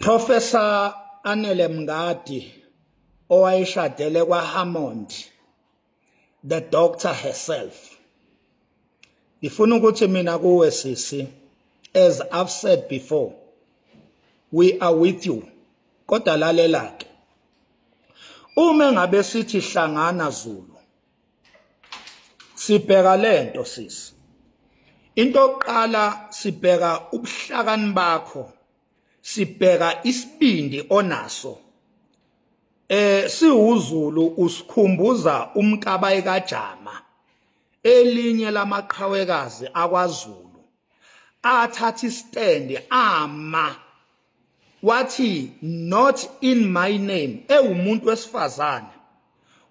Professor Anele Mngadi owayeshadele kwaHammond, the doctor herself. Ngifuna ukuthi mina kuwe sisi, as I've said before, we are with you. Kodwa lalela ke. Uma ngabe sithi hlangana Zulu, sibheka lento sisi. Into yokuqala sibheka ubuhlakani bakho. Sibheka isibindi onaso. SiwuZulu usikhumbuza uMkabayi kaJama, elinye lamaqhawekazi akwaZulu. Athatha istand ama wathi not in my name, ewumuntu wesifazane.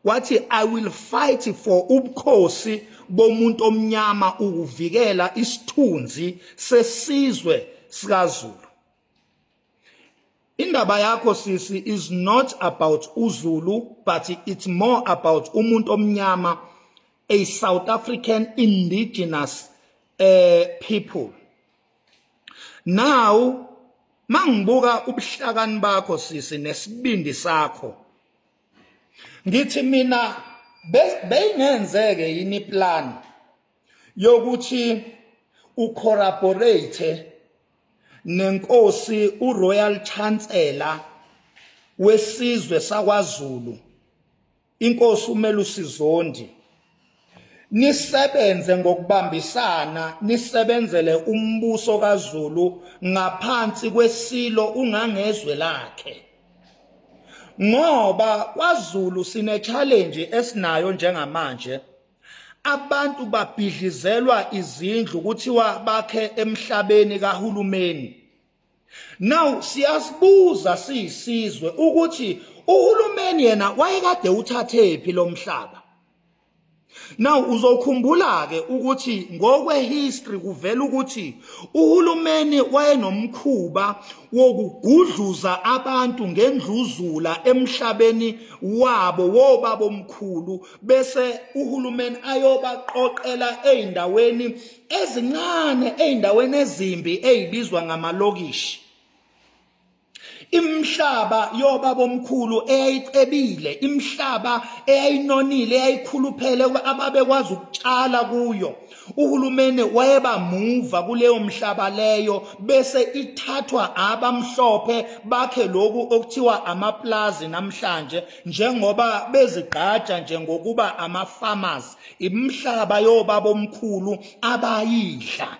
Wathi I will fight for ubukhosi bomuntu omnyama ukuvikela isithunzi sesizwe sikaZulu. Indaba yakho sisi is not about uZulu, but it's more about umuntu omnyama, a South African indigenous people. Now, mangibuka ubuhlakani bakho sisi nesibindi sakho. Ngithi mina beyingenzeke yini plan yokuthi ucorroborate nenkosi uRoyal Chancellor wesizwe sakwaZulu, inkosi uMelusi Zondi, nisebenze ngokubambisana, nisebenzele umbuso kaZulu ngaphansi kwesilo ungangezwe lakhe. Ngoba kwaZulu sine challenge esinayo njengamanje. Abantu babhidlizelwa izindlu kuthiwa bakhe emhlabeni kahulumeni. Now siyasibuza siyisizwe ukuthi uhulumeni yena wayekade uthathephi lo mhlaba. Now uzokhumbula ke ukuthi ngokwe history kuvela ukuthi uhulumeni wayenomkhuba wokugudluza abantu ngendluzula emhlabeni wabo wobabomkhulu, bese uhulumeni ayobaqoqela eindaweni ezincane, eindaweni ezimbi ezibizwa ngamalokishi. Imhlaba yobabomkhulu eyayicebile, imhlaba eyayinonile, eyayikhuluphele ababekwazi ukutshala kuyo. Uhulumeni wayebamuva kuleyo mhlaba leyo, bese ithathwa abamhlophe bakhe lokhu okuthiwa amaplazi namhlanje, njengoba bezigqaja njengokuba ama-farmers. Imhlaba yobabomkhulu abayidla.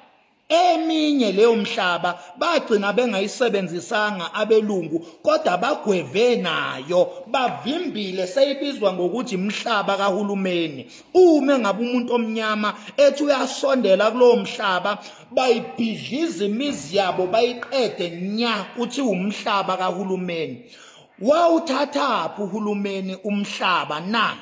Eminye leyo mhlaba bagcina bengayisebenzisanga abelungu, kodwa bagweve nayo, bavimbile, seyibizwa ngokuthi imhlaba kahulumeni. Uma ngabe umuntu omnyama ethi uyasondela kulowo mhlaba, bayibhidliza imizi yabo bayiqede nya, uthi umhlaba kahulumeni. Wawuthathaphi uhulumeni umhlaba na?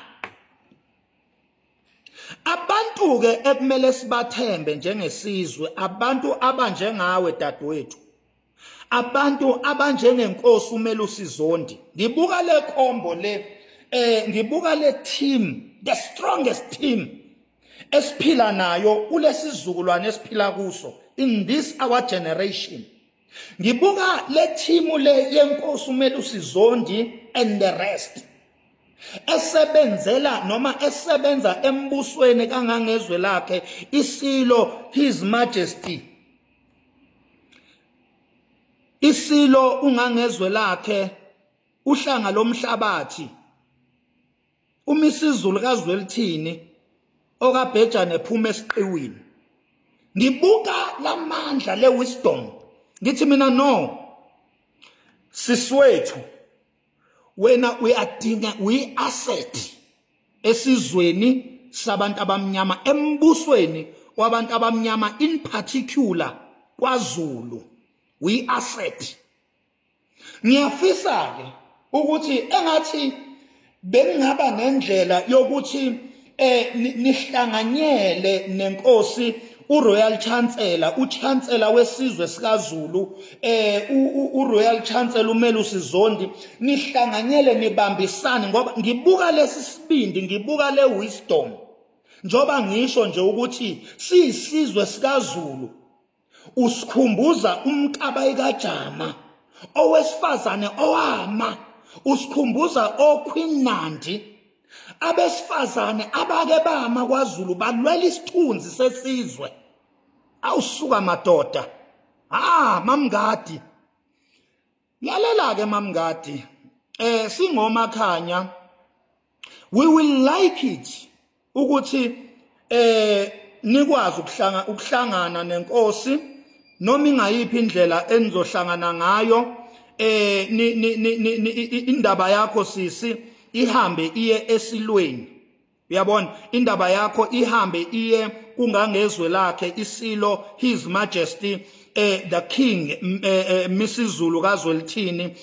Abantu ke ekumele sibathembe njengesizwe, abantu abanjengawe dadewethu, abantu abanjengenkosi uMelusi Zondi. Ngibuka le kombo le, ngibuka le team, the strongest team esiphila nayo kulesizukulwane esiphila kuso in this our generation. Ngibuka le team le yenkosi uMelusi Zondi and the rest. Esebenzela noma esebenza embusweni kangangezwe lakhe isilo His Majesty, isilo ungangezwe lakhe uhlanga lomhlabathi uMisizulu kaZwelithini okabhejane ephuma esiqiwini. Ngibuka lamandla le wisdom, ngithi mina no siswethu, wena we asset esizweni sabantu abamnyama, embusweni wabantu abamnyama, in particular kwaZulu, we asset. Ngiyafisa ke ukuthi engathi bengingaba nendlela yokuthi nihlanganyele nenkosi uRoyal Chancellor, uchancellor wesizwe sikaZulu, uRoyal Chancellor uMelusi Zondi, nihlanganyele nibambisane ngoba ngibuka lesi sibindi, ngibuka le wisdom. Njoba ngisho nje ukuthi siyisizwe sikaZulu, usikhumbuza uMkabayi kaJama, owesifazane owama, usikhumbuza oQueen Nandi, abesifazane abake bama kwaZulu balwela isithunzi sesizwe. Awusuka madoda. Mamngadi. Yalela ke mamngadi. Singomakhanya, we will like it ukuthi nikwazi ukuhlangana nenkosi noma ingayiphi indlela enizohlangana ngayo. Indaba yakho sisi ihambe iye esilweni. Uyabona, indaba yakho ihambe iye kungangezwe lakhe isilo, His Majesty the King Misizulu kaZwelithini,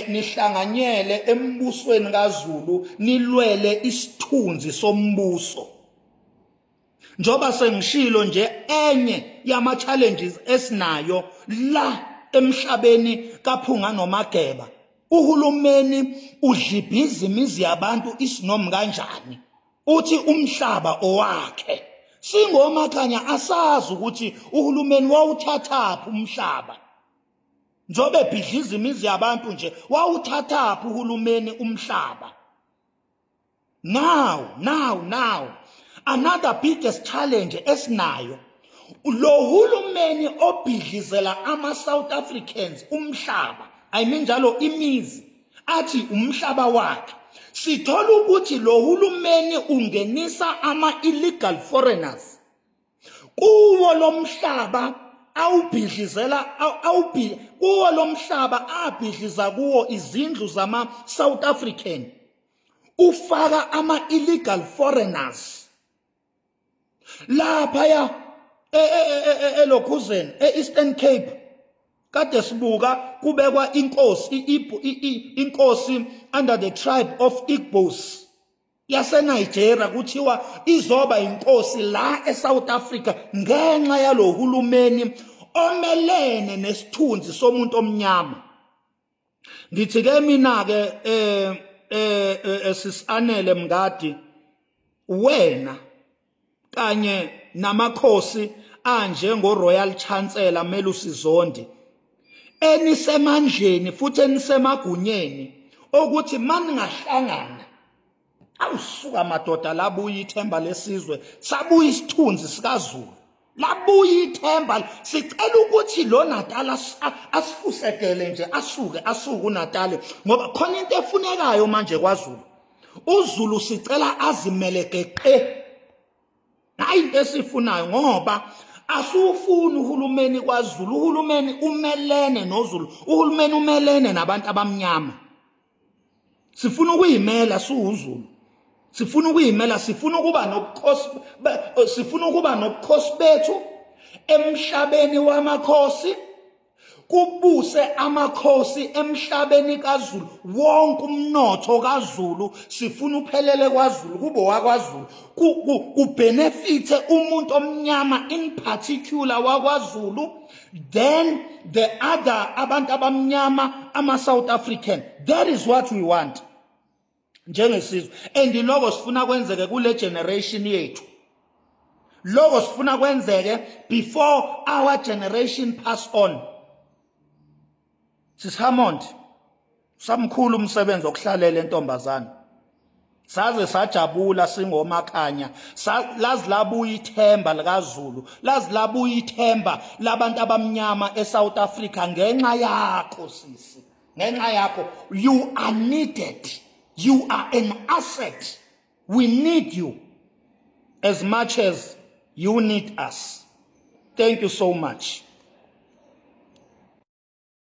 nihlanganyele embusweni kaZulu nilwele isithunzi sombuso. Njoba sengishilo nje enye yama challenges esinayo la emhlabeni kaPhunga noMageba, uhulumeni udlibhiza imizi yabantu isinom kanjani, uthi umhlaba owakhe. Singomakhanya asazi ukuthi uhulumeni wawuthathaphi umhlaba. Njobe bhidliza imizi yabantu nje, wawuthathaphi uhulumeni umhlaba. Now another biggest challenge esinayo, lo hulumeni obhidlizela ama-South Africans umhlaba, I mean njalo imizi, athi umhlaba wakhe. Sithola ukuthi lo hulumeni ungenisa ama-illegal foreigners kuwo lo mhlaba awubhidlizela, kuwo lo mhlaba abhidliza kuwo izindlu zama-South African, ufaka ama-illegal foreigners laphaya eLokhuzeni, e-Eastern Cape. Kade sibuka kubekwa inkosi under the tribe of Igbos yaseNigeria, kuthiwa izoba inkosi la eSouth Africa ngenxa yalo hulumeni omelene nesithunzi somuntu omnyama. Ngithi ke mina ke sisanele Mngadi, wena kanye namakhosi anje ngoRoyal Chancellor Melusi Zondi, enisemandleni futhi enisemagunyeni ukuthi maningahlangana, awusuka madoda, labuya ithemba lesizwe, sabuya isithunzi sikaZulu, labuya ithemba. Sicela ukuthi lo Natal asifusekele nje, asuke uNatal, ngoba khona into efunekayo manje kwaZulu. uZulu sicela azimele geqe, hayi into esifunayo, ngoba asufuni uhulumeni kwaZulu. Uhulumeni umelene noZulu, uhulumeni umelene nabantu abamnyama. Sifuna ukuyimela siwuZulu, sifuna ukuyimela, sifuna ukuba nobukhosi, sifuna ukuba nobukhosi bethu emhlabeni wamakhosi, kubuse amakhosi emhlabeni kaZulu. Wonke umnotho kaZulu sifuna uphelele kwaZulu, kube wakwaZulu, kubenefite umuntu omnyama in particular wakwaZulu, then the other abantu abamnyama ama-South African. That is what we want njengesizwe, and lokho sifuna kwenzeke kule generation yethu. Lokho sifuna kwenzeke before our generation pass on. Sishammond, samkhulu umsebenzi wokuhlalela entombazana. Saze sajabula singomakhanya, lazi labuya ithemba likaZulu, lazi labuya ithemba labantu abamnyama eSouth Africa ngenxa yakho sisi, ngenxa yakho. You are needed, you are an asset. We need you as much as you need us. Thank you so much.